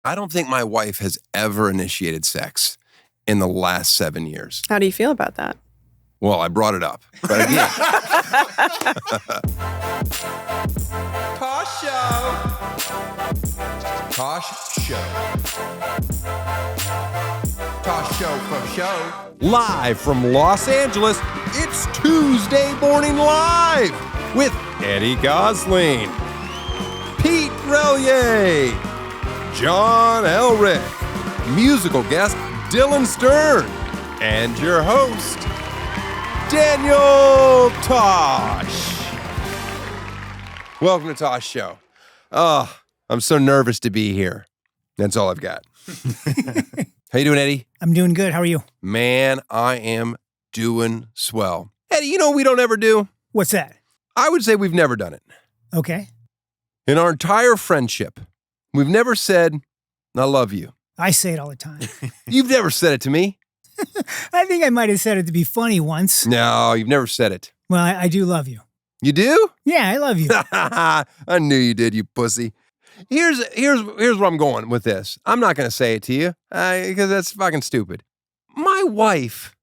I don't think my wife has ever initiated sex in the last 7 years. How do you feel about that? Well, I brought it up. But again. Tosh Show. Tosh Show. Tosh Show for show. Live from Los Angeles, it's Tuesday Morning Live with Eddie Gossling, Pete Relyea, John Elerick, musical guest Dylan Stern, and your host, Daniel Tosh. Welcome to Tosh Show. Oh, I'm so nervous to be here. That's all I've got. How you doing, Eddie? I'm doing good. How are you? Man, I am doing swell. Eddie, you know what we don't ever do? What's that? I would say we've never done it. Okay. In our entire friendship, we've never said, I love you. I say it all the time. You've never said it to me. I think I might have said it to be funny once. No, you've never said it. Well, I do love you. You do? Yeah, I love you. I knew you did, you pussy. Here's where I'm going with this. I'm not going to say it to you because that's fucking stupid. My wife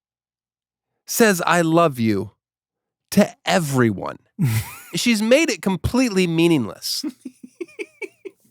says I love you to everyone. She's made it completely meaningless.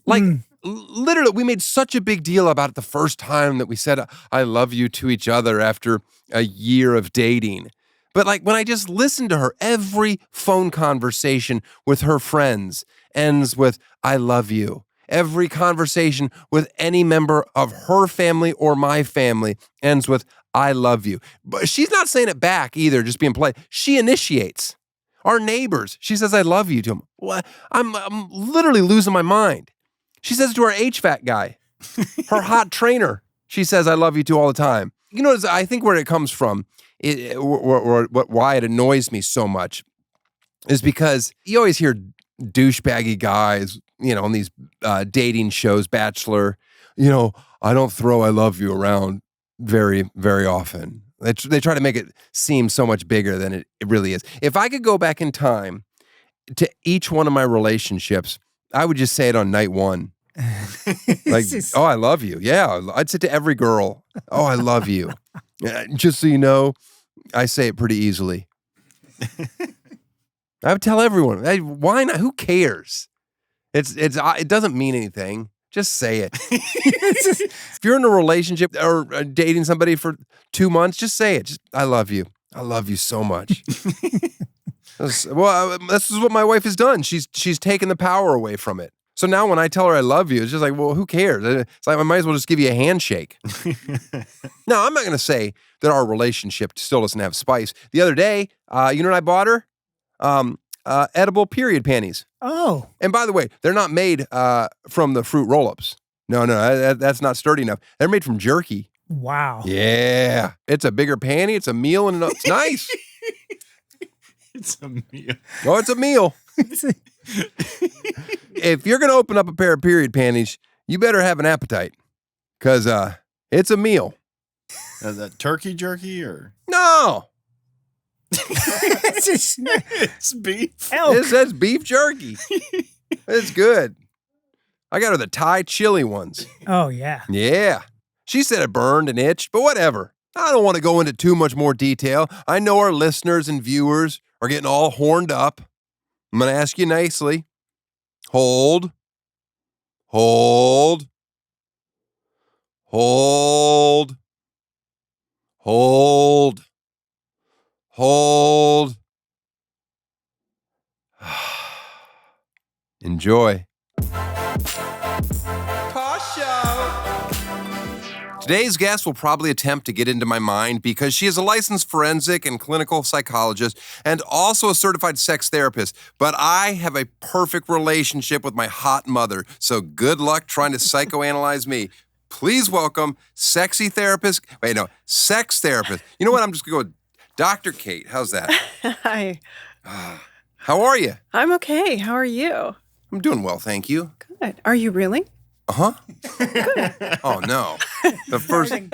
Like, literally, we made such a big deal about it the first time that we said I love you to each other after a year of dating. But like when I just listen to her, every phone conversation with her friends ends with I love you. Every conversation with any member of her family or my family ends with I love you. But she's not saying it back either, just being polite. She initiates. Our neighbors, she says I love you to them. What? I'm literally losing my mind. She says to our HVAC guy, her hot trainer, she says I love you to all the time. You know, I think where it comes from, why it annoys me so much is because you always hear douchebaggy guys, you know, on these dating shows, Bachelor, you know, I don't throw I love you around very, very often. They try to make it seem so much bigger than it really is. If I could go back in time to each one of my relationships, I would just say it on night one. Like, oh, I love you. Yeah, I'd say to every girl, oh, I love you. Just so you know, I say it pretty easily. I would tell everyone. Hey, why not? Who cares? It doesn't mean anything. Just say it. If you're in a relationship or dating somebody for 2 months, just say it. Just, I love you. I love you so much. Well, this is what my wife has done. She's taken the power away from it. So now when I tell her I love you, it's just like, well, who cares? It's like I might as well just give you a handshake. No, I'm not going to say that our relationship still doesn't have spice. The other day, you know what I bought her? Edible period panties. Oh. And by the way, they're not made from the fruit roll-ups. No, that's not sturdy enough. They're made from jerky. Wow. Yeah. It's a bigger panty. It's a meal, and it's nice. It's a meal. Oh, it's a meal. If you're going to open up a pair of period panties, you better have an appetite because it's a meal. Is that turkey jerky or? No. It's beef. It says beef jerky. It's good. I got her the Thai chili ones. Oh, yeah. Yeah. She said it burned and itched, but whatever. I don't want to go into too much more detail. I know our listeners and viewers are getting all horned up. I'm going to ask you nicely. Hold. Hold. Hold. Hold. Hold. Enjoy. Tosh Show. Today's guest will probably attempt to get into my mind because she is a licensed forensic and clinical psychologist and also a certified sex therapist. But I have a perfect relationship with my hot mother, so good luck trying to psychoanalyze me. Please welcome sex therapist. You know what? I'm just going to go with Dr. Kate. How's that? Hi. How are you? I'm okay. How are you? I'm doing well, thank you. Good. Are you really? Uh-huh. Good. Oh, no.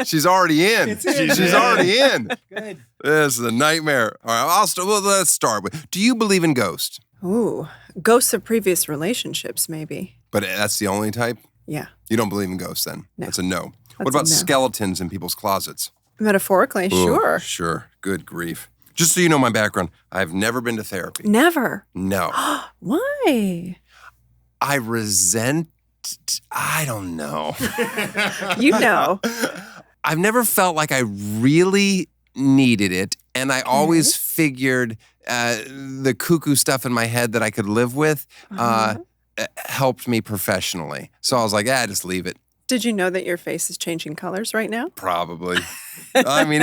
She's already in. She's already in. Good. This is a nightmare. All right, let's start with, do you believe in ghosts? Ooh, ghosts of previous relationships, maybe. But that's the only type? Yeah. You don't believe in ghosts then? No. That's a no. What That's a about no. skeletons in people's closets? Metaphorically, Ooh, sure. Sure. Good grief. Just so you know my background, I've never been to therapy. Never. No. Why? I resent, I don't know. You know. I've never felt like I really needed it. And I always figured the cuckoo stuff in my head that I could live with helped me professionally. So I was like, just leave it. Did you know that your face is changing colors right now? Probably. I mean,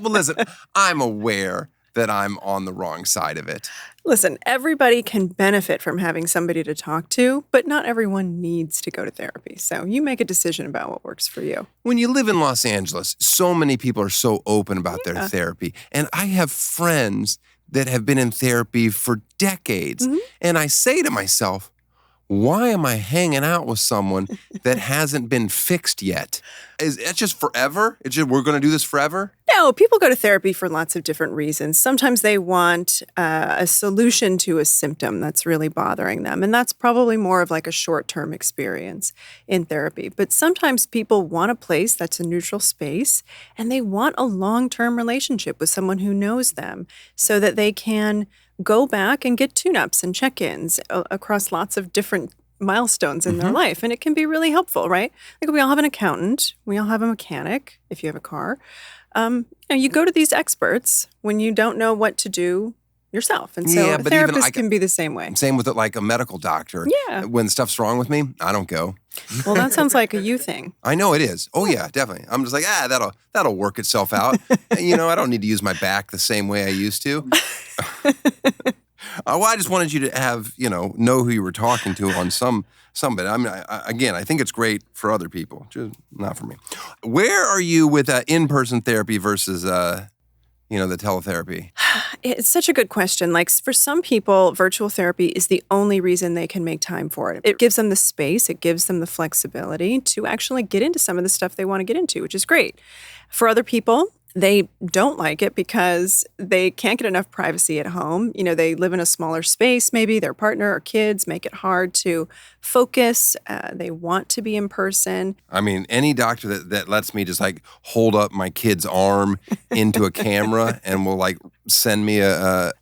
well, listen, I'm aware that I'm on the wrong side of it. Listen, everybody can benefit from having somebody to talk to, but not everyone needs to go to therapy. So you make a decision about what works for you. When you live in Los Angeles, so many people are so open about their therapy. And I have friends that have been in therapy for decades. And I say to myself, why am I hanging out with someone that hasn't been fixed yet? Is it just forever? It's just we're going to do this forever? No, people go to therapy for lots of different reasons. Sometimes they want a solution to a symptom that's really bothering them. And that's probably more of like a short-term experience in therapy. But sometimes people want a place that's a neutral space and they want a long-term relationship with someone who knows them so that they can go back and get tune-ups and check-ins across lots of different milestones in their life. And it can be really helpful, right? Like we all have an accountant. We all have a mechanic, if you have a car. You go to these experts when you don't know what to do yourself. And so a therapist can be the same way. Same with it, like a medical doctor. Yeah. When stuff's wrong with me, I don't go. Well, that sounds like a you thing. I know it is. Oh, yeah, definitely. I'm just like, that'll work itself out. I don't need to use my back the same way I used to. Well, I just wanted you to have, know who you were talking to on some bit. I mean, I think it's great for other people, just not for me. Where are you with in-person therapy versus, the teletherapy? It's such a good question. Like for some people, virtual therapy is the only reason they can make time for it. It gives them the space, it gives them the flexibility to actually get into some of the stuff they want to get into, which is great. For other people, they don't like it because they can't get enough privacy at home. They live in a smaller space, maybe their partner or kids make it hard to focus. They want to be in person. I mean, any doctor that lets me just like hold up my kid's arm into a camera and will like send me a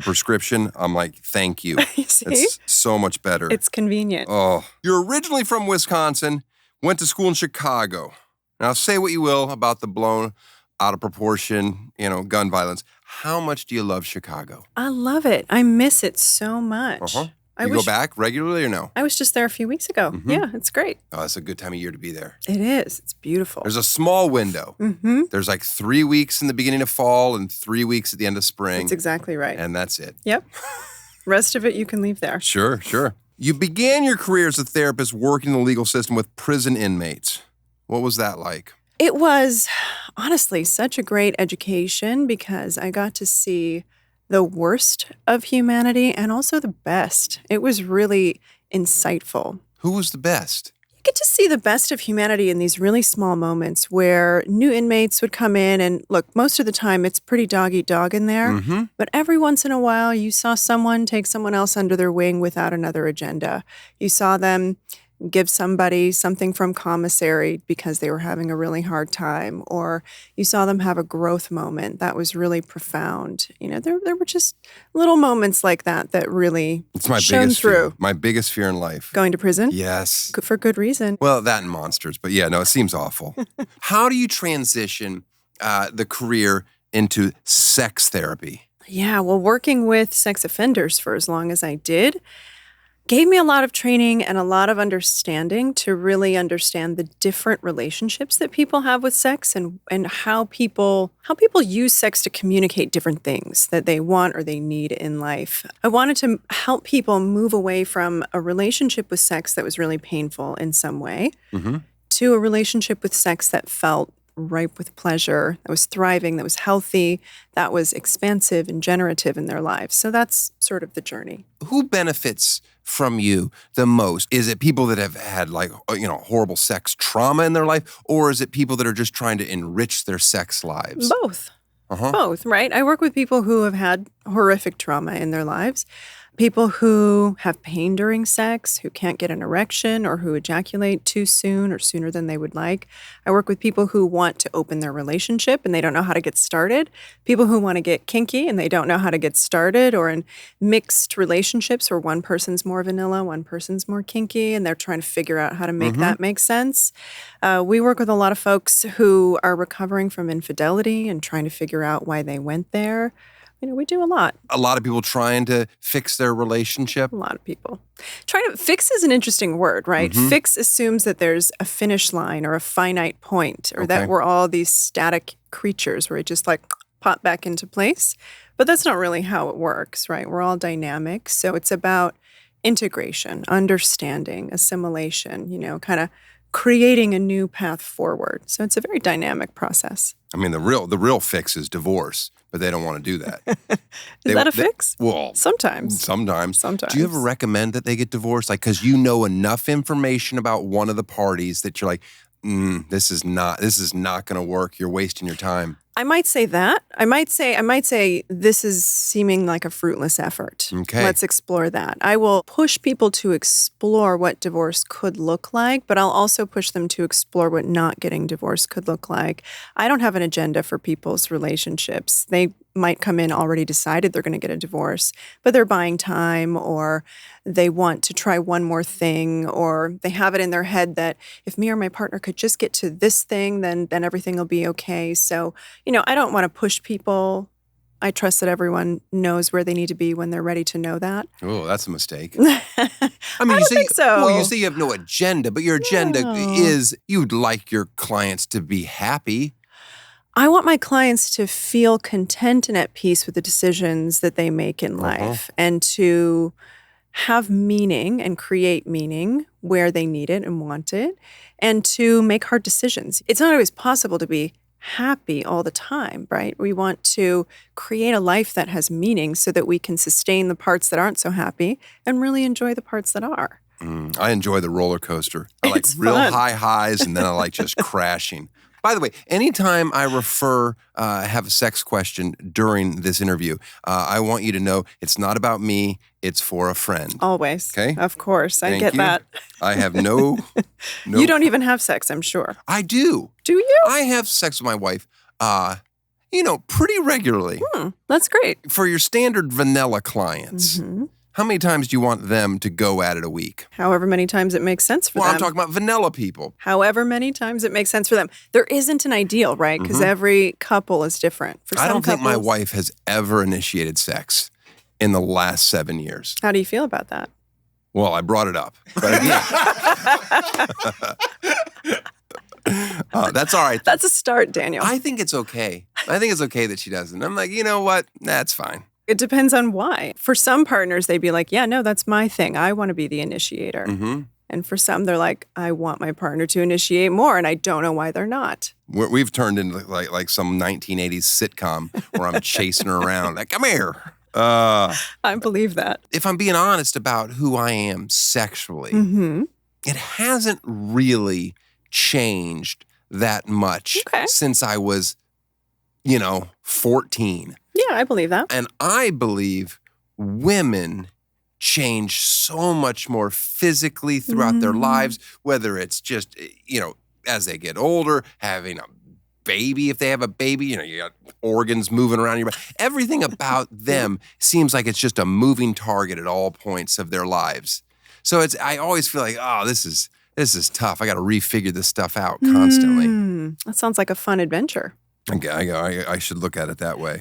prescription, I'm like, thank you. You see? It's so much better. It's convenient. Oh, you're originally from Wisconsin, went to school in Chicago. Now say what you will about the blown out of proportion, gun violence. How much do you love Chicago? I love it. I miss it so much. You go back regularly or no? I was just there a few weeks ago. Yeah, it's great. Oh, it's a good time of year to be there. It is. It's beautiful. There's a small window. There's like 3 weeks in the beginning of fall and 3 weeks at the end of spring. That's exactly right. And that's it. Yep. Rest of it you can leave there. Sure. You began your career as a therapist working in the legal system with prison inmates. What was that like? It was honestly such a great education because I got to see the worst of humanity and also the best. It was really insightful. Who was the best? You get to see the best of humanity in these really small moments where new inmates would come in and look, most of the time it's pretty dog-eat-dog in there. But every once in a while you saw someone take someone else under their wing without another agenda. You saw them give somebody something from commissary because they were having a really hard time, or you saw them have a growth moment that was really profound. There were just little moments like that really it's my shone biggest through. Fear. My biggest fear in life. Going to prison? Yes. For good reason. Well, that and monsters, but yeah, no, it seems awful. How do you transition the career into sex therapy? Yeah, well, working with sex offenders for as long as I did gave me a lot of training and a lot of understanding to really understand the different relationships that people have with sex and how people use sex to communicate different things that they want or they need in life. I wanted to help people move away from a relationship with sex that was really painful in some way to a relationship with sex that felt ripe with pleasure, that was thriving, that was healthy, that was expansive and generative in their lives. So that's sort of the journey. Who benefits from you the most? Is it people that have had horrible sex trauma in their life, or is it people that are just trying to enrich their sex lives? Both. Both, right? I work with people who have had horrific trauma in their lives. People who have pain during sex, who can't get an erection or who ejaculate too soon or sooner than they would like. I work with people who want to open their relationship and they don't know how to get started. People who want to get kinky and they don't know how to get started, or in mixed relationships where one person's more vanilla, one person's more kinky, and they're trying to figure out how to make that make sense. We work with a lot of folks who are recovering from infidelity and trying to figure out why they went there. We do a lot. A lot of people trying to fix their relationship. A lot of people. Trying to fix is an interesting word, right? Fix assumes that there's a finish line or a finite point, or that we're all these static creatures where it just like pop back into place. But that's not really how it works, right? We're all dynamic. So it's about integration, understanding, assimilation, kind of creating a new path forward. So it's a very dynamic process. I mean, the real fix is divorce, but they don't want to do that. Is that a fix? Well, sometimes. Do you ever recommend that they get divorced? Like, because you know enough information about one of the parties that you're like, this is not going to work. You're wasting your time. I might say that. I might say this is seeming like a fruitless effort. Okay. Let's explore that. I will push people to explore what divorce could look like, but I'll also push them to explore what not getting divorced could look like. I don't have an agenda for people's relationships. They might come in already decided they're going to get a divorce, but they're buying time, or they want to try one more thing, or they have it in their head that if me or my partner could just get to this thing, then everything will be okay. So, I don't want to push people. I trust that everyone knows where they need to be when they're ready to know that. Oh, that's a mistake. I don't think so. Well, you say you have no agenda, but your agenda is you'd like your clients to be happy. I want my clients to feel content and at peace with the decisions that they make in life, and to have meaning and create meaning where they need it and want it, and to make hard decisions. It's not always possible to be happy all the time, right? We want to create a life that has meaning so that we can sustain the parts that aren't so happy and really enjoy the parts that are. I enjoy the roller coaster. I like real high highs, and then I like just crashing. By the way, anytime I have a sex question during this interview, I want you to know it's not about me. It's for a friend. Always. Okay? Of course. I get you. that. I have no... You don't even have sex, I'm sure. I do. Do you? I have sex with my wife, pretty regularly. That's great. For your standard vanilla clients, how many times do you want them to go at it a week? However many times it makes sense for them. Well, I'm talking about vanilla people. However many times it makes sense for them. There isn't an ideal, right? Because every couple is different. For I some don't think my couples- wife has ever initiated sex in the last 7 years. How do you feel about that? Well, I brought it up. But again, that's all right. That's a start, Daniel. I think it's okay. I think it's okay that she doesn't. I'm like, you know what? That's fine. It depends on why. For some partners, they'd be like, yeah, no, that's my thing. I want to be the initiator. And for some, they're like, I want my partner to initiate more, and I don't know why they're not. We've turned into like some 1980s sitcom where I'm chasing her around. Like, come here. I believe that. If I'm being honest about who I am sexually, it hasn't really changed that much since I was, 14. Yeah, I believe that. And I believe women change so much more physically throughout their lives, whether it's just, as they get older, having a baby, if they have a baby, you got organs moving around your body. Everything about them seems like it's just a moving target at all points of their lives. So I always feel like, this is tough. I got to refigure this stuff out constantly. That sounds like a fun adventure. I should look at it that way.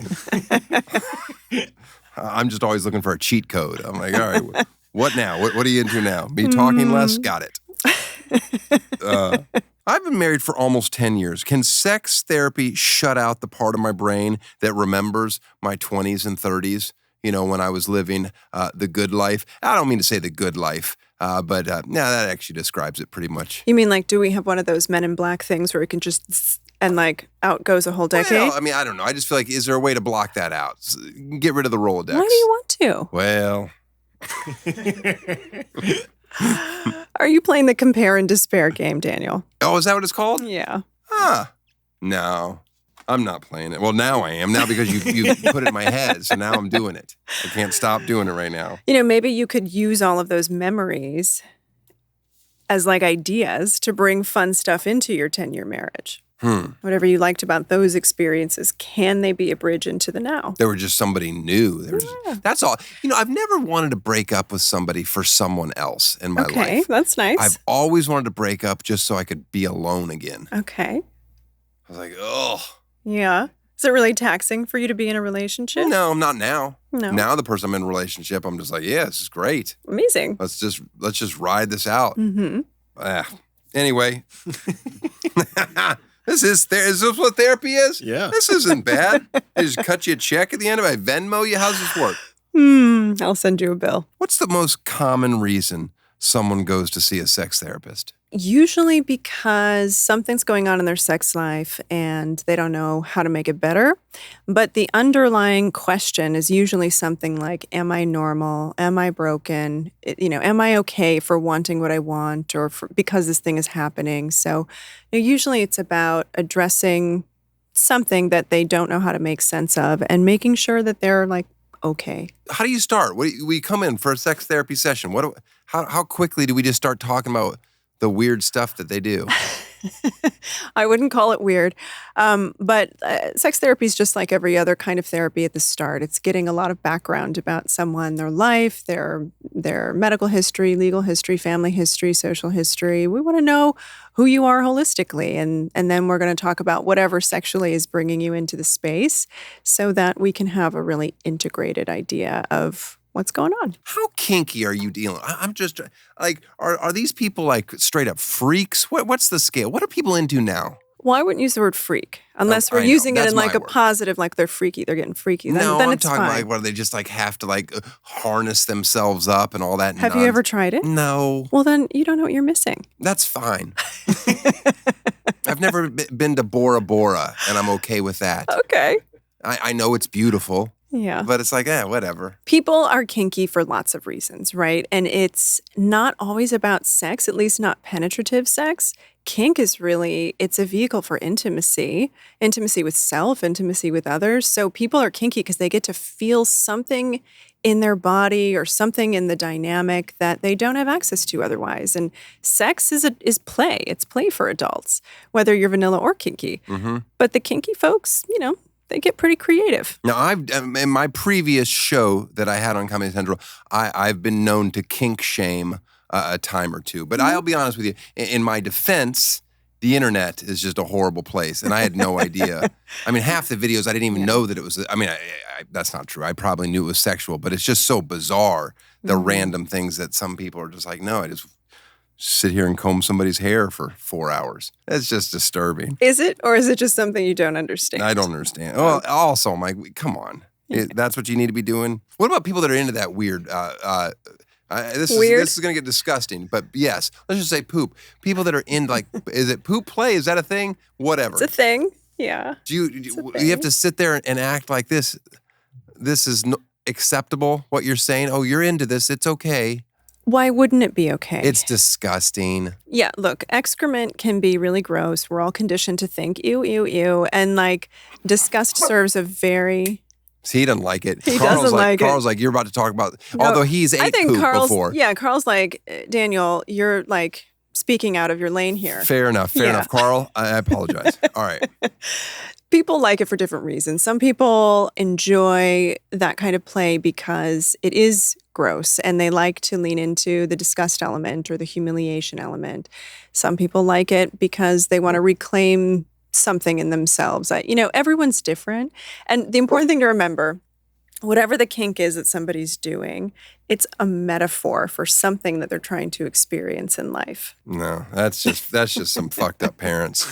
I'm just always looking for a cheat code. I'm like, all right, what now? What are you into now? Me talking less? Got it. I've been married for almost 10 years. Can sex therapy shut out the part of my brain that remembers my 20s and 30s, when I was living the good life? I don't mean to say the good life, but that actually describes it pretty much. You mean do we have one of those Men in Black things where we can just... and out goes a whole decade? Well, I don't know. I just feel like, is there a way to block that out? Get rid of the Rolodex. Why do you want to? Well. Are you playing the compare and despair game, Daniel? Oh, is that what it's called? Yeah. No. I'm not playing it. Well, now I am. Now because you put it in my head, so now I'm doing it. I can't stop doing it right now. Maybe you could use all of those memories as like ideas to bring fun stuff into your 10-year marriage. Whatever you liked about those experiences, can they be a bridge into the now? They were just somebody new. That's all. I've never wanted to break up with somebody for someone else in my life. Okay, that's nice. I've always wanted to break up just so I could be alone again. Okay. I was like, oh. Yeah. Is it really taxing for you to be in a relationship? No, not now. No. Now the person I'm in a relationship, I'm just like, yeah, this is great. Amazing. Let's just ride this out. Mm-hmm. Anyway. Is this what therapy is? Yeah. This isn't bad. They just cut you a check at the end of it. I Venmo you. How's this work? I'll send you a bill. What's the most common reason someone goes to see a sex therapist? Usually because something's going on in their sex life and they don't know how to make it better. But the underlying question is usually something like, am I normal? Am I broken? Am I okay for wanting what I want or because this thing is happening? So usually it's about addressing something that they don't know how to make sense of and making sure that they're like, okay. How do you start? We come in for a sex therapy session. How quickly do we just start talking about the weird stuff that they do? I wouldn't call it weird. But sex therapy is just like every other kind of therapy at the start. It's getting a lot of background about someone, their life, their medical history, legal history, family history, social history. We want to know who you are holistically. And then we're going to talk about whatever sexually is bringing you into the space so that we can have a really integrated idea of what's going on. How kinky are you dealing? I'm just like, are these people like straight up freaks? What's the scale? What are people into now? Well, I wouldn't use the word freak unless we're I know. using it That's in like my a word. positive, like they're freaky, they're getting freaky. Then I'm it's talking fine. like where they just like have to like harness themselves up and all that. Have you ever tried it? No. Well, then you don't know what you're missing. That's fine. I've never been to Bora Bora, and I'm okay with that. Okay. I know it's beautiful. Yeah. But it's like, whatever. People are kinky for lots of reasons, right? And it's not always about sex, at least not penetrative sex. Kink is really, it's a vehicle for intimacy with self, intimacy with others. So people are kinky because they get to feel something in their body or something in the dynamic that they don't have access to otherwise. And sex is play. It's play for adults, whether you're vanilla or kinky. Mm-hmm. But the kinky folks, they get pretty creative. Now, in my previous show that I had on Comedy Central, I've been known to kink shame a time or two. But I'll be honest with you, in my defense, the internet is just a horrible place, and I had no idea. I mean, half the videos I didn't even know that it was. I mean, that's not true. I probably knew it was sexual, but it's just so bizarre the random things that some people are just like, no, I just sit here and comb somebody's hair for 4 hours. That's just disturbing. Is it, or is it just something you don't understand? I don't understand. Well, also, I'm like, come on. That's what you need to be doing? What about people that are into that weird? This is going to get disgusting, but yes, let's just say poop. People that are in like, is it poop play? Is that a thing? Whatever. It's a thing. Yeah. Do you have to sit there and act like this? This is acceptable, what you're saying? Oh, you're into this. It's okay. Why wouldn't it be okay? It's disgusting. Yeah, look, excrement can be really gross. We're all conditioned to think, ew, ew, ew. And like, disgust serves a very... See, he doesn't like it. He doesn't like it. Carl's like, you're about to talk about... although he's ate poop before. Yeah, Carl's like, Daniel, you're like speaking out of your lane here. Fair enough. Carl, I apologize. All right. People like it for different reasons. Some people enjoy that kind of play because it is gross and they like to lean into the disgust element or the humiliation element. Some people like it because they want to reclaim something in themselves. Everyone's different. And the important thing to remember, whatever the kink is that somebody's doing, it's a metaphor for something that they're trying to experience in life. No, that's just some fucked up parents.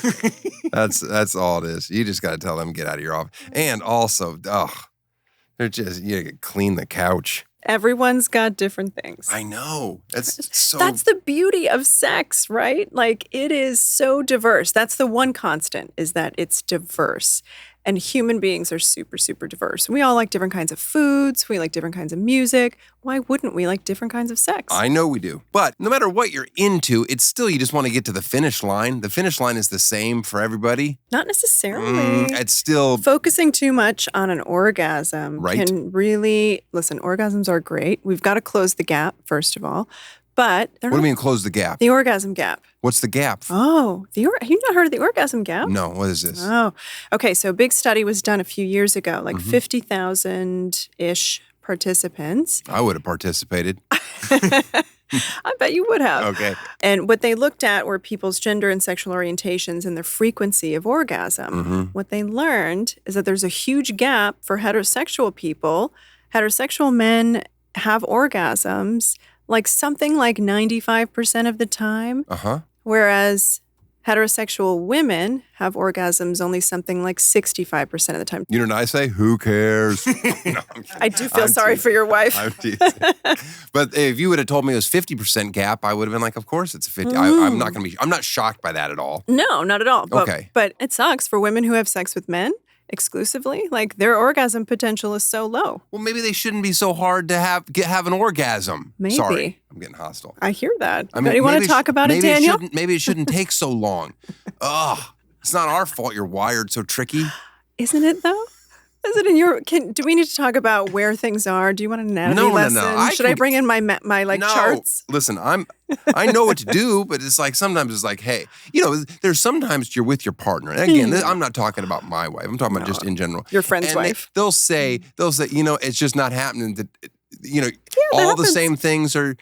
That's all it is. You just got to tell them get out of your office. And also, they're just you gotta clean the couch. Everyone's got different things. I know. That's the beauty of sex, right? Like it is so diverse. That's the one constant is that it's diverse. And human beings are super, super diverse. We all like different kinds of foods. We like different kinds of music. Why wouldn't we like different kinds of sex? I know we do. But no matter what you're into, it's still, you just want to get to the finish line. The finish line is the same for everybody. Not necessarily. It's still... Focusing too much on an orgasm can really... Listen, orgasms are great. We've got to close the gap, first of all. But... What do you mean close the gap? The orgasm gap. What's the gap? Oh, you've not heard of the orgasm gap? No, what is this? Oh, okay. So a big study was done a few years ago, like 50,000-ish participants. I would have participated. I bet you would have. Okay. And what they looked at were people's gender and sexual orientations and the frequency of orgasm. What they learned is that there's a huge gap for heterosexual people. Heterosexual men have orgasms like something like 95% of the time. Whereas heterosexual women have orgasms only something like 65% of the time. You know what I say? Who cares? No, I do feel sorry for your wife. I'm teasing. But if you would have told me it was 50% gap, I would have been like, of course it's a 50. I'm not shocked by that at all. No, not at all. Okay. But it sucks for women who have sex with men exclusively. Like their orgasm potential is so low. Well, maybe they shouldn't be so hard to have an orgasm. Maybe. Sorry, I'm getting hostile. I hear that. I mean, you want to talk about it, Daniel? Maybe it shouldn't take so long. Ugh, it's not our fault you're wired so tricky. Isn't it though? Is it in your? Do we need to talk about where things are? Do you want an anatomy lesson? No. Should I bring in my charts? Listen, I know what to do, but it's like sometimes it's like, hey, there's sometimes you're with your partner. And again, I'm not talking about my wife. I'm talking about just in general. Your friend's wife. They'll say, it's just not happening. That all happens. the same things are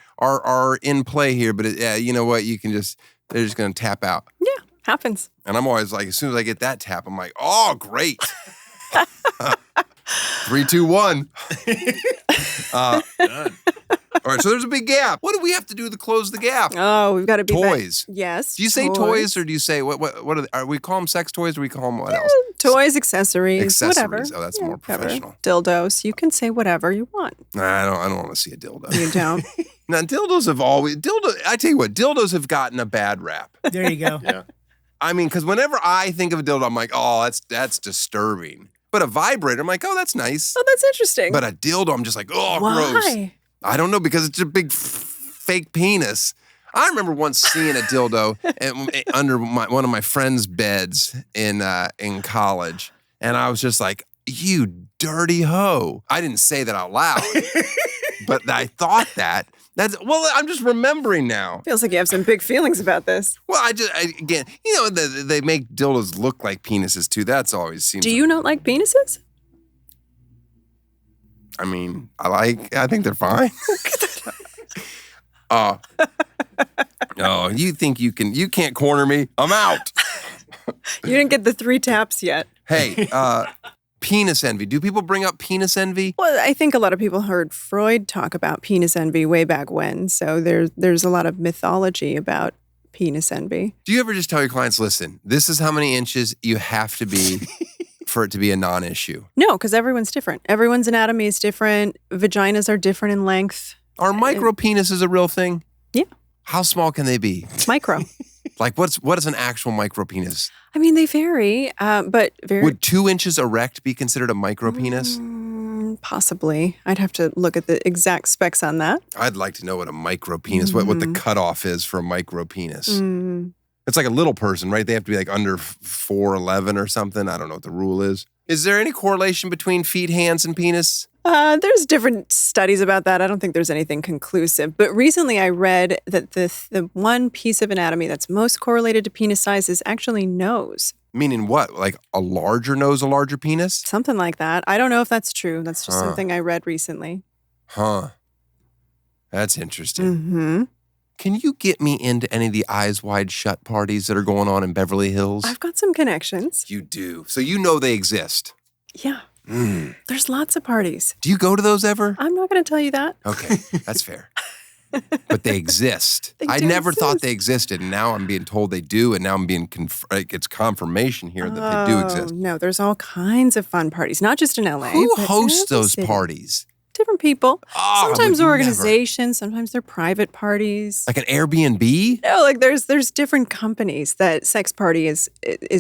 in play here, but you know what? They're just going to tap out. Yeah, happens. And I'm always like, as soon as I get that tap, I'm like, oh, great. 3, 2, 1. All right, so there's a big gap. What do we have to do to close the gap? Oh, we've got to be toys. Yes. Do you say toys or do you say what are we call them sex toys or we call them what else? Toys, accessories, whatever. Oh, that's more professional. Dildos. You can say whatever you want. I don't want to see a dildo. You don't. Now dildos have always I tell you what, dildos have gotten a bad rap. There you go. Yeah. I mean, because whenever I think of a dildo, I'm like, oh, that's disturbing. But a vibrator, I'm like, oh, that's nice. Oh, that's interesting. But a dildo, I'm just like, oh, Why? gross. I don't know, because it's a big fake penis. I remember once seeing a dildo under one of my friend's beds in college, and I was just like, you dirty hoe. I didn't say that out loud, but I thought that. I'm just remembering now. Feels like you have some big feelings about this. Well, again, they make dildos look like penises too. That's always seems. Do you not like penises? I mean, I think they're fine. No, you think you can't corner me. I'm out. You didn't get the 3 taps yet. Hey, penis envy. Do people bring up penis envy? Well, I think a lot of people heard Freud talk about penis envy way back when. So there's a lot of mythology about penis envy. Do you ever just tell your clients, listen, this is how many inches you have to be for it to be a non-issue? No, because everyone's different. Everyone's anatomy is different. Vaginas are different in length. Are micro penises a real thing? Yeah. How small can they be? Micro. Like what is an actual micro penis? I mean, they vary, but very... Would 2 inches erect be considered a micro penis? Possibly. I'd have to look at the exact specs on that. I'd like to know what a micro penis, what the cutoff is for a micro penis. It's like a little person, right? They have to be like under 4'11" or something. I don't know what the rule is. Is there any correlation between feet, hands, and penis? There's different studies about that. I don't think there's anything conclusive. But recently I read that the one piece of anatomy that's most correlated to penis size is actually nose. Meaning what? Like a larger nose, a larger penis? Something like that. I don't know if that's true. That's just something I read recently. Huh. That's interesting. Mm-hmm. Can you get me into any of the Eyes Wide Shut parties that are going on in Beverly Hills? I've got some connections. You do. So you know they exist. Yeah. There's lots of parties. Do you go to those ever? I'm not going to tell you that. Okay, that's fair. But they exist. They I do never thought exist. they existed, and now I'm being told they do, and now I'm being it's confirmation here that they do exist. No, there's all kinds of fun parties, not just in LA. Who but hosts in every those city. parties? different people. Oh, I would Sometimes never. organizations, sometimes they're private parties. Like an Airbnb? No, like there's different companies that sex party is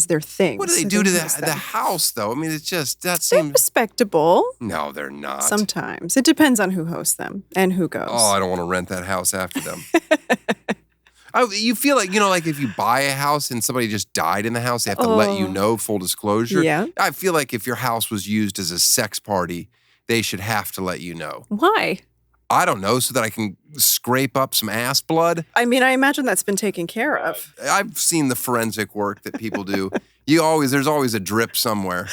their thing. What do they So do to host the them. house, though? I mean, it's just, that They're seems... respectable. No, they're not. Sometimes. It depends on who hosts them and who goes. Oh, I don't want to rent that house after them. You feel like, like if you buy a house and somebody just died in the house, they have to let you know, full disclosure. Yeah. I feel like if your house was used as a sex party, they should have to let you know. Why? I don't know, so that I can scrape up some ass blood. I mean, I imagine that's been taken care of. I've seen the forensic work that people do. There's always a drip somewhere.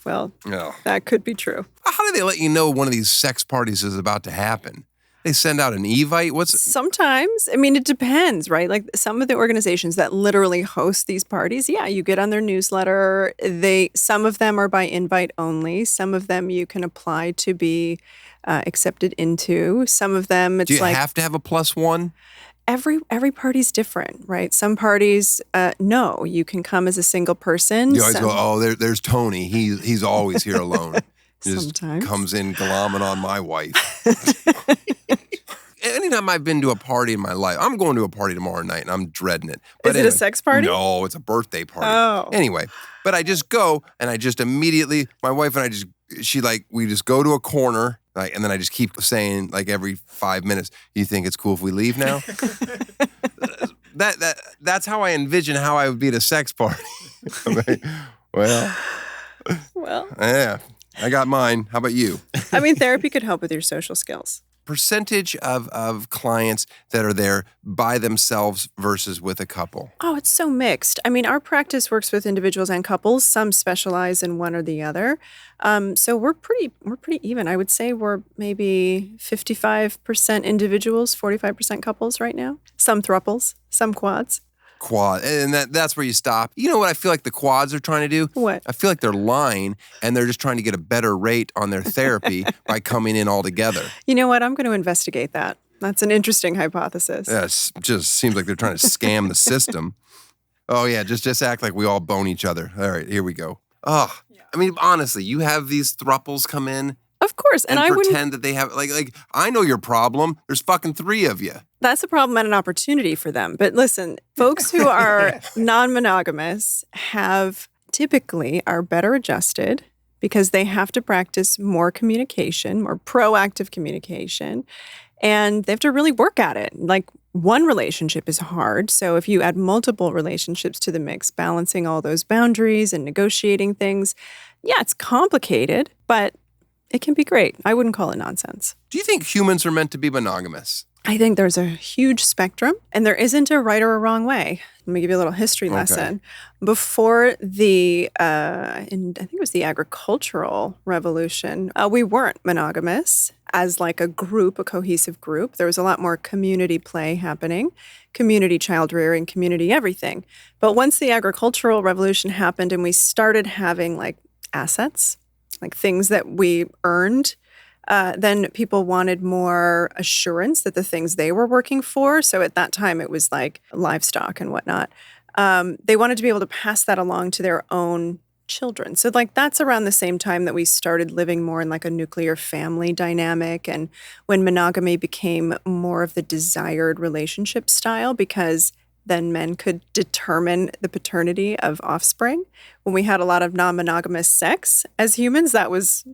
Well, Yeah. that could be true. How do they let you know one of these sex parties is about to happen? They send out an Evite? Sometimes. I mean, it depends, right? Like some of the organizations that literally host these parties, yeah, you get on their newsletter. Some of them are by invite only. Some of them you can apply to be accepted into. Some of them, it's Do you like have to have a +1? every party's different, right? Some parties, no, you can come as a single person. You always go, oh, there's Tony. He's always here alone. Just Sometimes. comes in glomming on my wife. Anytime I've been to a party in my life, I'm going to a party tomorrow night and I'm dreading it. Is it a sex party? No, it's a birthday party. Oh. Anyway, but I just go and I just immediately, my wife and I we just go to a corner, like, and then I just keep saying like every 5 minutes, you think it's cool if we leave now? That's how I envision how I would be at a sex party. I'm like, well, yeah, I got mine. How about you? I mean, therapy could help with your social skills. Percentage of clients that are there by themselves versus with a couple? Oh, it's so mixed. I mean, our practice works with individuals and couples. Some specialize in one or the other. So we're pretty even. I would say we're maybe 55% individuals, 45% couples right now. Some thruples, some quads. Quad, and that's where you stop. You know what I feel like the quads are trying to do? What? I feel like they're lying and they're just trying to get a better rate on their therapy by coming in all together. You know what? I'm going to investigate that. That's an interesting hypothesis. Yeah, it just seems like they're trying to scam the system. Oh yeah, just act like we all bone each other. All right, here we go. Oh, I mean, honestly, you have these thruples come in. Of course, and I wouldn't pretend that they have like I know your problem. There's fucking 3 of you. That's a problem and an opportunity for them. But listen, folks who are non-monogamous typically are better adjusted because they have to practice more communication, more proactive communication, and they have to really work at it. Like one relationship is hard. So if you add multiple relationships to the mix, balancing all those boundaries and negotiating things, yeah, it's complicated, but it can be great. I wouldn't call it nonsense. Do you think humans are meant to be monogamous? I think there's a huge spectrum, and there isn't a right or a wrong way. Let me give you a little history lesson. Before I think it was the agricultural revolution, we weren't monogamous as like a group, a cohesive group. There was a lot more community play happening, community child rearing, community everything. But once the agricultural revolution happened and we started having like assets, like things that we earned, then people wanted more assurance that the things they were working for, so at that time it was like livestock and whatnot, they wanted to be able to pass that along to their own children. So like that's around the same time that we started living more in like a nuclear family dynamic, and when monogamy became more of the desired relationship style, because then men could determine the paternity of offspring. When we had a lot of non-monogamous sex as humans, that was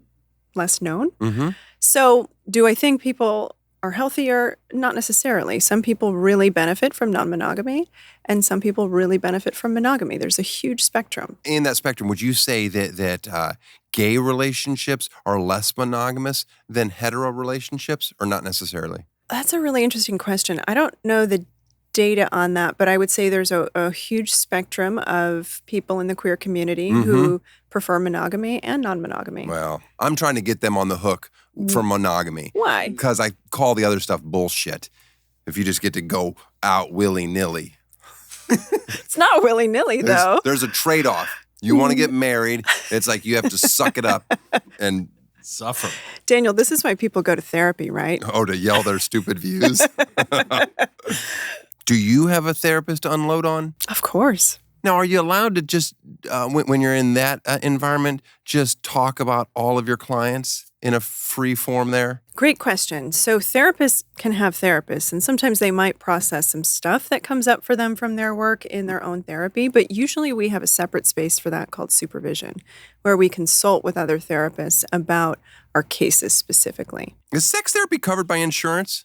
less known. Mm-hmm. So do I think people are healthier? Not necessarily. Some people really benefit from non-monogamy, and some people really benefit from monogamy. There's a huge spectrum. In that spectrum, would you say that gay relationships are less monogamous than hetero relationships, or not necessarily? That's a really interesting question. I don't know the data on that, but I would say there's a huge spectrum of people in the queer community who prefer monogamy and non-monogamy. Well, I'm trying to get them on the hook for monogamy. Why? Because I call the other stuff bullshit. If you just get to go out willy-nilly. It's not willy-nilly, though. There's a trade-off. You want to get married, it's like you have to suck it up and suffer. Daniel, this is why people go to therapy, right? Oh, to yell their stupid views? Do you have a therapist to unload on? Of course. Now, are you allowed to just, when you're in that environment, just talk about all of your clients? in a free form there? Great question. So therapists can have therapists, and sometimes they might process some stuff that comes up for them from their work in their own therapy, but usually we have a separate space for that called supervision, where we consult with other therapists about our cases specifically. Is sex therapy covered by insurance?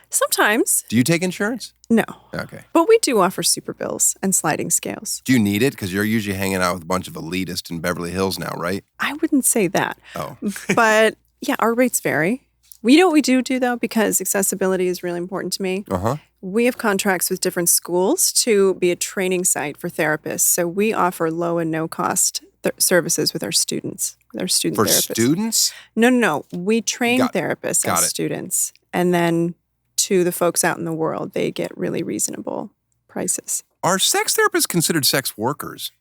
Sometimes. Do you take insurance? No. Okay. But we do offer super bills and sliding scales. Do you need it? Because you're usually hanging out with a bunch of elitists in Beverly Hills now, right? I wouldn't say that. Oh. But yeah, our rates vary. You know what we do though, because accessibility is really important to me? Uh-huh. We have contracts with different schools to be a training site for therapists. So we offer low and no cost services with our students, with our student For therapists. students? No. We train therapists got as it. students. And then to the folks out in the world, they get really reasonable prices. Are sex therapists considered sex workers?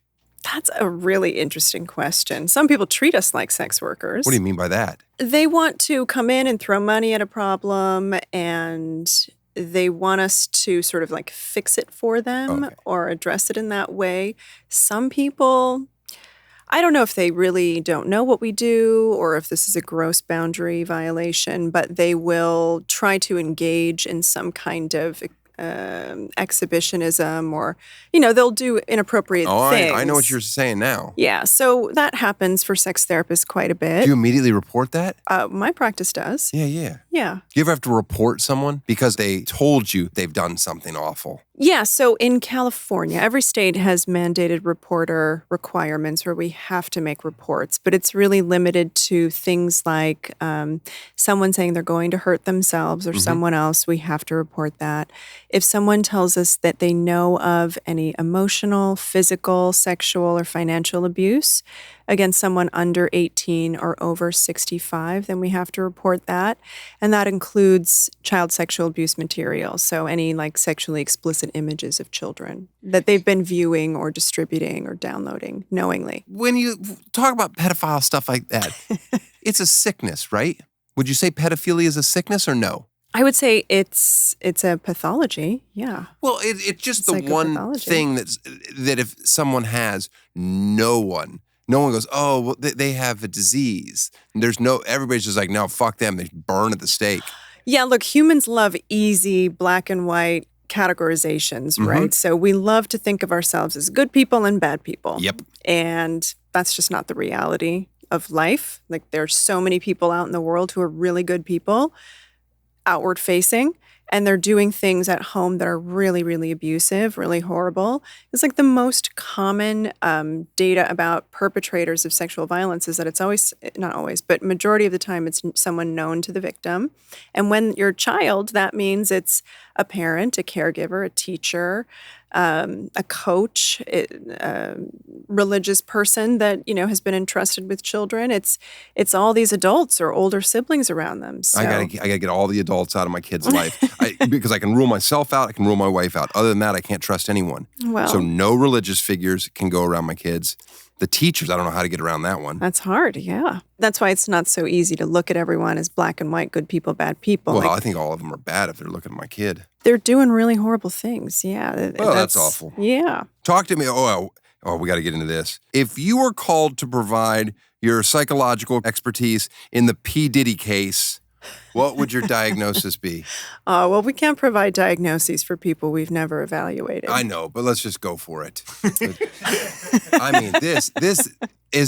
That's a really interesting question. Some people treat us like sex workers. What do you mean by that? They want to come in and throw money at a problem, and they want us to sort of like fix it for them or address it in that way. Some people, I don't know if they really don't know what we do or if this is a gross boundary violation, but they will try to engage in some kind of exhibitionism, or, they'll do inappropriate things. I know what you're saying now. Yeah, so that happens for sex therapists quite a bit. Do you immediately report that? My practice does. Yeah. Yeah. Do you ever have to report someone because they told you they've done something awful? Yeah, so in California, every state has mandated reporter requirements where we have to make reports, but it's really limited to things like someone saying they're going to hurt themselves or someone else, we have to report that. If someone tells us that they know of any emotional, physical, sexual, or financial abuse against someone under 18 or over 65, then we have to report that. And that includes child sexual abuse material, so any like sexually explicit images of children that they've been viewing or distributing or downloading knowingly. When you talk about pedophile stuff like that, it's a sickness, right? Would you say pedophilia is a sickness or no? I would say it's a pathology, yeah. Well, it's just the It's one psychopathology. thing that if someone has, no one goes, oh, well, they have a disease. And everybody's just like, no, fuck them. They burn at the stake. Yeah, look, humans love easy black and white categorizations, right? So we love to think of ourselves as good people and bad people. Yep. And that's just not the reality of life. Like there's so many people out in the world who are really good people, outward facing, and they're doing things at home that are really, really abusive, really horrible. It's like the most common data about perpetrators of sexual violence is that it's always, not always, but majority of the time it's someone known to the victim. And when you're a child, that means it's a parent, a caregiver, a teacher, a coach, a religious person that, has been entrusted with children. It's all these adults or older siblings around them. So. I gotta get all the adults out of my kid's life because I can rule myself out. I can rule my wife out. Other than that, I can't trust anyone. Well, so no religious figures can go around my kids. The teachers, I don't know how to get around that one. That's hard, yeah. That's why it's not so easy to look at everyone as black and white, good people, bad people. Well, I think all of them are bad if they're looking at my kid. They're doing really horrible things, yeah. Oh, that's awful. Yeah. Talk to me. Oh, we got to get into this. If you were called to provide your psychological expertise in the P. Diddy case, what would your diagnosis be? Well, we can't provide diagnoses for people we've never evaluated. I know, but let's just go for it. I mean, is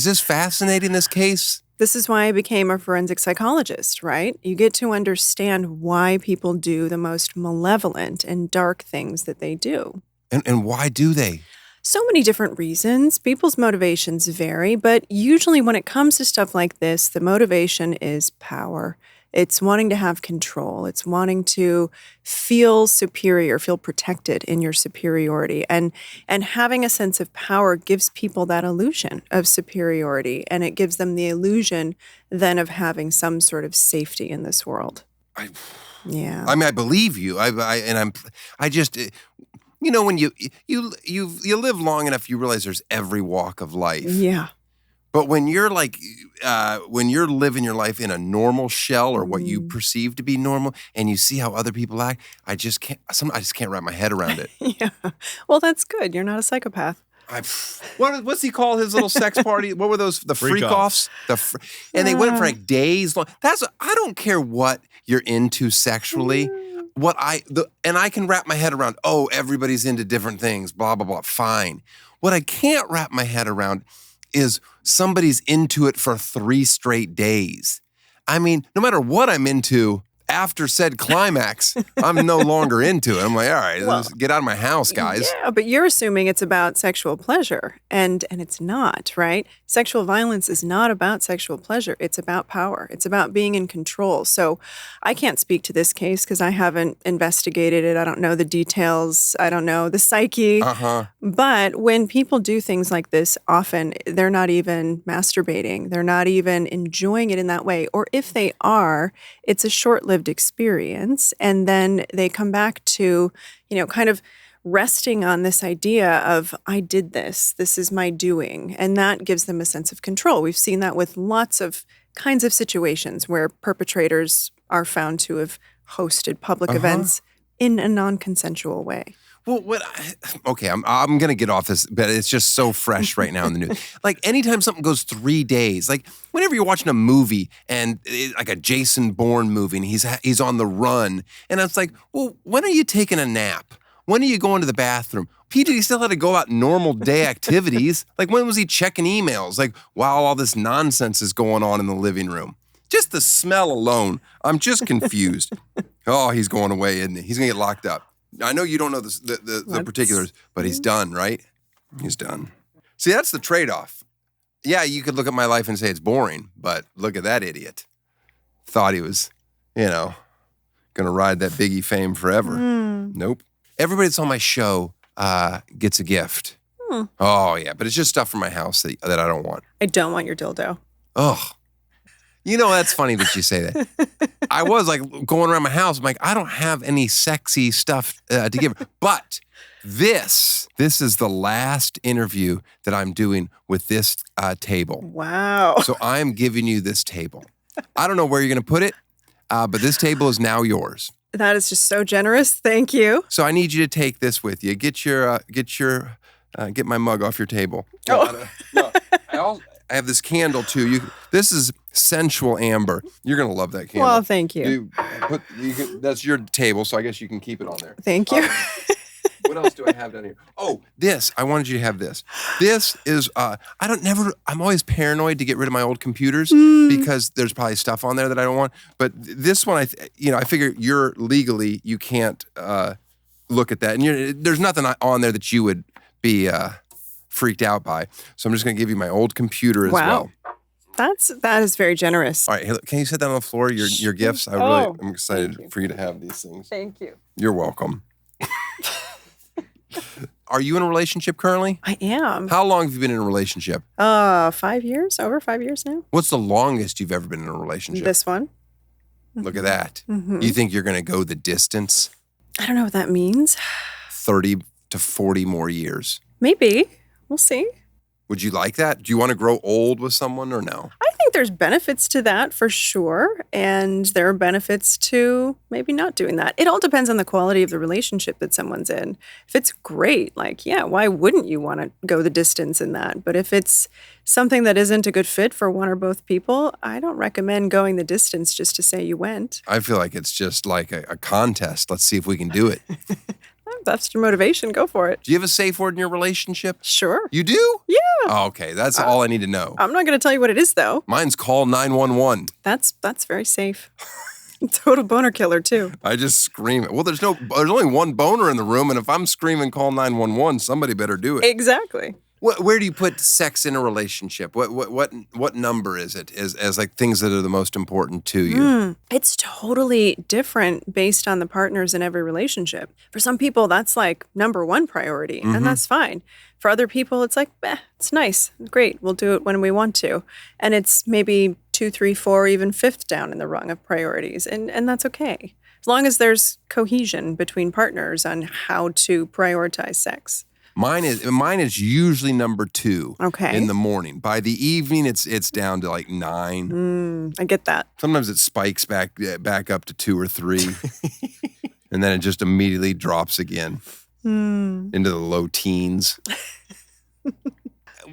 this fascinating, this case? This is why I became a forensic psychologist, right? You get to understand why people do the most malevolent and dark things that they do. And why do they? So many different reasons. People's motivations vary, but usually when it comes to stuff like this, the motivation is power. It's wanting to have control. It's wanting to feel superior, feel protected in your superiority. And having a sense of power gives people that illusion of superiority, and it gives them the illusion then of having some sort of safety in this world. Yeah. I mean, I believe you. I just when you live long enough, you realize there's every walk of life. Yeah. But when you're when you're living your life in a normal shell or what you perceive to be normal, and you see how other people act, I just can't wrap my head around it. Yeah. Well, that's good. You're not a psychopath. What's he call his little sex party? What were those? The freak-offs? And they went for like days long. I don't care what you're into sexually. And I can wrap my head around, everybody's into different things, blah, blah, blah, fine. What I can't wrap my head around is somebody's into it for 3 straight days. I mean, no matter what I'm into, after said climax, I'm no longer into it. I'm like, all right, let's get out of my house, guys. Yeah, but you're assuming it's about sexual pleasure, and it's not, right? Sexual violence is not about sexual pleasure. It's about power. It's about being in control. So I can't speak to this case because I haven't investigated it. I don't know the details. I don't know the psyche. But when people do things like this, often they're not even masturbating. They're not even enjoying it in that way. Or if they are, it's a short-lived experience, and then they come back to, kind of resting on this idea of, I did this is my doing, and that gives them a sense of control. We've seen that with lots of kinds of situations where perpetrators are found to have hosted public events in a non-consensual way. Well, I'm going to get off this, but it's just so fresh right now in the news. Like anytime something goes 3 days, like whenever you're watching a movie and like a Jason Bourne movie and he's on the run, and it's like, well, when are you taking a nap? When are you going to the bathroom? PJ still had to go out normal day activities. Like when was he checking emails? Like while all this nonsense is going on in the living room. Just the smell alone, I'm just confused. He's going away, isn't he? He's going to get locked up. I know you don't know the particulars, but he's done, right? He's done. See, that's the trade-off. Yeah, you could look at my life and say it's boring, but look at that idiot. Thought he was, going to ride that Biggie fame forever. Nope. Everybody that's on my show gets a gift. Oh, yeah, but it's just stuff from my house that I don't want. I don't want your dildo. Oh. That's funny that you say that. I was like going around my house. I'm like, I don't have any sexy stuff to give her. But this is the last interview that I'm doing with this table. Wow. So I'm giving you this table. I don't know where you're going to put it, but this table is now yours. That is just so generous. Thank you. So I need you to take this with you. Get my mug off your table. I have this candle too. This is sensual amber. You're gonna love that candle. Well, thank you. That's your table, so I guess you can keep it on there. Thank you. What else do I have down here? Oh, this. I wanted you to have this. This is. I'm always paranoid to get rid of my old computers because there's probably stuff on there that I don't want. But this one, I figure you can't look at that, and there's nothing on there that you would be freaked out by. So I'm just going to give you my old computer as well. That is very generous. All right, can you set that on the floor? Your gifts. I'm excited for you to have these things. Thank you. You're welcome. Are you in a relationship currently? I am. How long have you been in a relationship? 5 years. Over 5 years now. What's the longest you've ever been in a relationship? This one. Look at that. You think you're going to go the distance? I don't know what that means. 30 to 40 more years. Maybe. We'll see. Would you like that? Do you want to grow old with someone or no? I think there's benefits to that for sure. And there are benefits to maybe not doing that. It all depends on the quality of the relationship that someone's in. If it's great, why wouldn't you want to go the distance in that? But if it's something that isn't a good fit for one or both people, I don't recommend going the distance just to say you went. I feel like it's just like a contest. Let's see if we can do it. That's your motivation. Go for it. Do you have a safe word in your relationship? Sure. You do? Yeah. Oh, okay. That's all I need to know. I'm not going to tell you what it is, though. Mine's call 911. That's very safe. Total boner killer, too. I just scream it. Well, there's only one boner in the room, and if I'm screaming call 911, somebody better do it. Exactly. Where do you put sex in a relationship? What number is it as like things that are the most important to you? It's totally different based on the partners in every relationship. For some people, that's like number one priority, and that's fine. For other people, it's like, it's nice, great, we'll do it when we want to. And it's maybe 2, 3, 4, even 5th down in the rung of priorities, and that's okay. As long as there's cohesion between partners on how to prioritize sex. Mine is usually number 2 in the morning. By the evening, it's down to like 9. I get that. Sometimes it spikes back up to 2 or 3, and then it just immediately drops again into the low teens.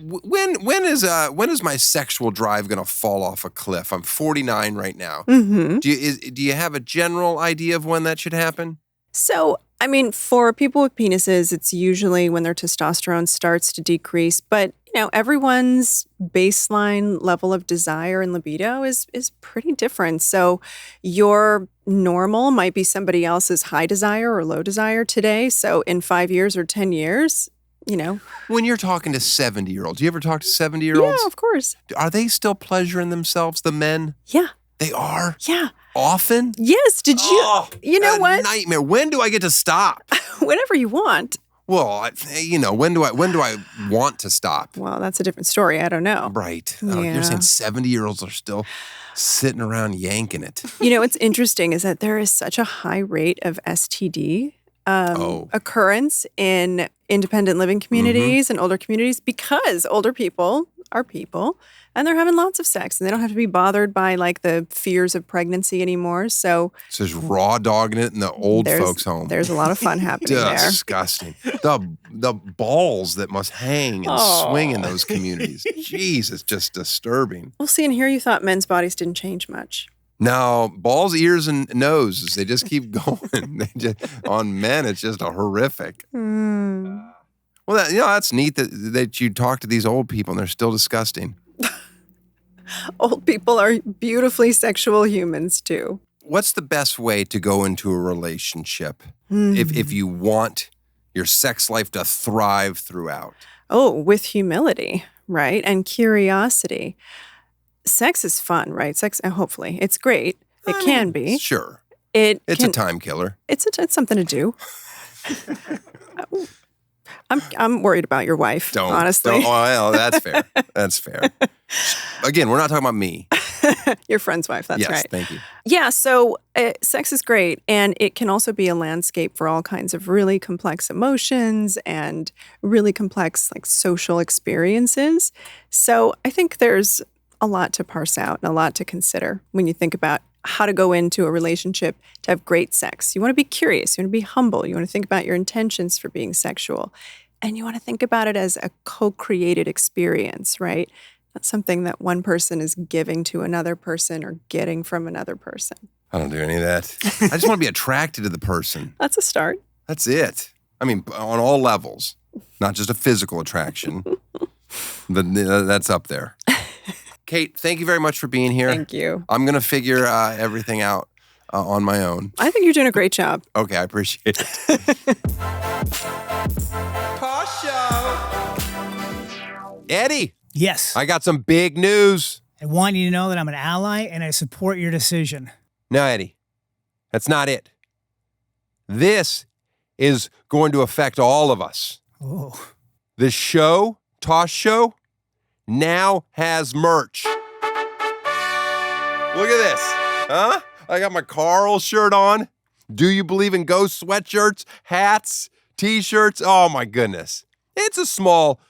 when is my sexual drive going to fall off a cliff? I'm 49 right now. Mm-hmm. Do you have a general idea of when that should happen? So, I mean, for people with penises, it's usually when their testosterone starts to decrease. But, everyone's baseline level of desire and libido is pretty different. So your normal might be somebody else's high desire or low desire today. So in 5 years or 10 years, When you're talking to 70-year-olds, do you ever talk to 70-year-olds? Yeah, of course. Are they still pleasuring themselves, the men? Yeah. They are? Yeah. Often? Yes. Did you? You know what? Nightmare. When do I get to stop? Whenever you want. Well, when do I want to stop? Well, that's a different story. I don't know. Right. Yeah. You're saying 70-year-olds are still sitting around yanking it. What's interesting is that there is such a high rate of STD occurrence in independent living communities and older communities because older people are people and they're having lots of sex and they don't have to be bothered by like the fears of pregnancy anymore. So just raw dogging it in the old folks' home. There's a lot of fun happening there. Disgusting. The balls that must hang and swing in those communities. Jeez, it's just disturbing. Well, see, and here you thought men's bodies didn't change much. No, balls, ears, and noses, they just keep going. On men, it's just a horrific. Well, that's neat that you talk to these old people and they're still disgusting. Old people are beautifully sexual humans too. What's the best way to go into a relationship if you want your sex life to thrive throughout? Oh, with humility, right? And curiosity. Sex is fun, right? Sex, hopefully, it's great. It can be. Sure. It's a time killer. It's something to do. I'm worried about your wife, honestly. Oh, well, that's fair. That's fair. Again, we're not talking about me. Your friend's wife, that's yes, right. Thank you. Yeah, so sex is great, and it can also be a landscape for all kinds of really complex emotions and really complex like social experiences. So I think there's a lot to parse out and a lot to consider when you think about how to go into a relationship to have great sex. You want to be curious. You want to be humble. You want to think about your intentions for being sexual. And you want to think about it as a co-created experience, right? Not something that one person is giving to another person or getting from another person. I don't do any of that. I just want to be attracted to the person. That's a start. That's it. I mean, on all levels, not just a physical attraction, but that's up there. Kate, thank you very much for being here. Thank you. I'm going to figure everything out on my own. I think you're doing a great job. Okay, I appreciate it. Tosh Show. Eddie. Yes. I got some big news. I want you to know that I'm an ally and I support your decision. No, Eddie, that's not it. This is going to affect all of us. Oh. The show, Tosh Show, now has merch. Look at this. Huh? I got my Carl shirt on. Do you believe in ghost sweatshirts, hats, t-shirts? Oh my goodness. It's a small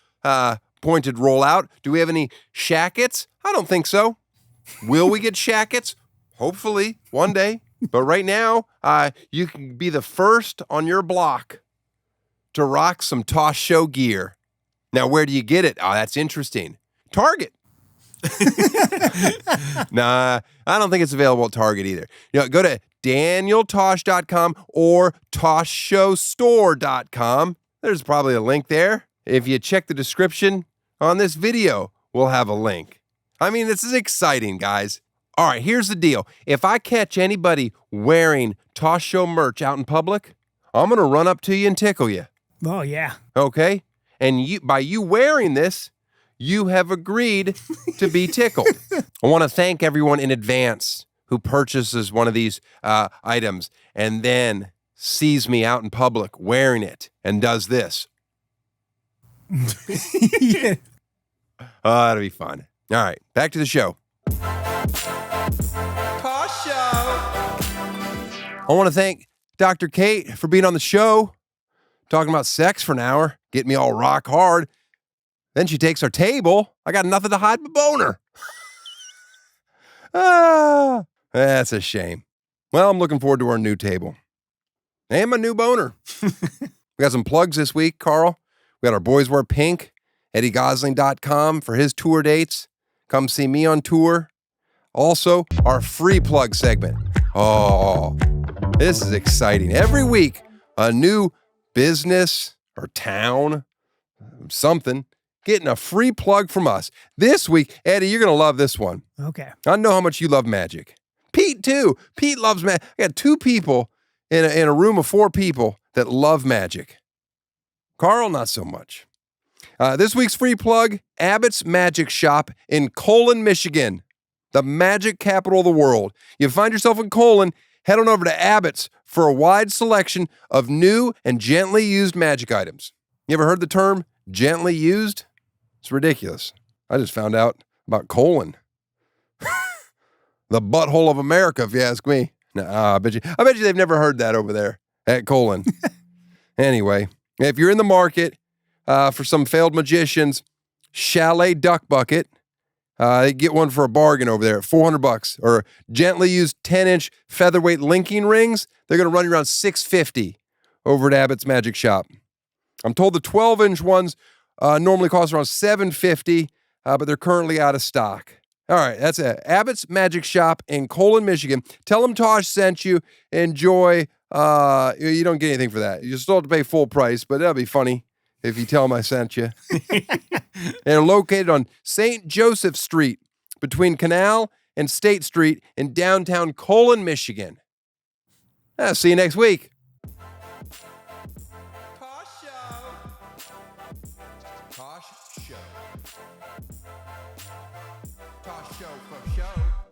pointed rollout. Do we have any shackets? I don't think so. Will we get shackets? Hopefully, one day. But right now, you can be the first on your block to rock some Tosh Show gear. Now, where do you get it? Oh, that's interesting. Target. Nah, I don't think it's available at Target either. Go to danieltosh.com or toshshowstore.com. There's probably a link there. If you check the description on this video, we'll have a link. I mean, this is exciting, guys. All right, here's the deal. If I catch anybody wearing Tosh Show merch out in public, I'm going to run up to you and tickle you. Oh, yeah. Okay? And by you wearing this, you have agreed to be tickled. I want to thank everyone in advance who purchases one of these items and then sees me out in public wearing it and does this. Yeah. Oh, that'll be fun. All right, back to the show. Tosh Show. I want to thank Dr. Kate for being on the show, talking about sex for an hour, getting me all rock hard. Then she takes our table. I got nothing to hide but boner. That's a shame. Well, I'm looking forward to our new table. And my new boner. We got some plugs this week, Carl. We got our Boys Wear Pink EddieGosling.com for his tour dates. Come see me on tour. Also, our free plug segment. Oh, this is exciting. Every week, a new business or town, something, getting a free plug from us. This week, Eddie, you're going to love this one. Okay. I know how much you love magic. Pete, too. Pete loves magic. I got 2 people in a room of 4 people that love magic. Carl, not so much. This week's free plug, Abbott's Magic Shop in Colon, Michigan, the magic capital of the world. You find yourself in Colon, head on over to Abbott's for a wide selection of new and gently used magic items. You ever heard the term gently used? It's ridiculous. I just found out about Colon. The butthole of America, if you ask me. Nah, I bet you they've never heard that over there at Colon. Anyway, if you're in the market for some failed magicians, Chalet Duck Bucket, get one for a bargain over there at $400. Or gently used 10-inch featherweight linking rings, they're going to run you around $650 over at Abbott's Magic Shop. I'm told the 12-inch ones normally cost around $750, but they're currently out of stock. All right, that's it. Abbott's Magic Shop in Colon, Michigan. Tell them Tosh sent you. Enjoy. You don't get anything for that. You still have to pay full price, but that'll be funny if you tell them I sent you. They're located on St. Joseph Street between Canal and State Street in downtown Colon, Michigan. I'll see you next week. Tosh Show. Tosh Show. Tosh Show for show.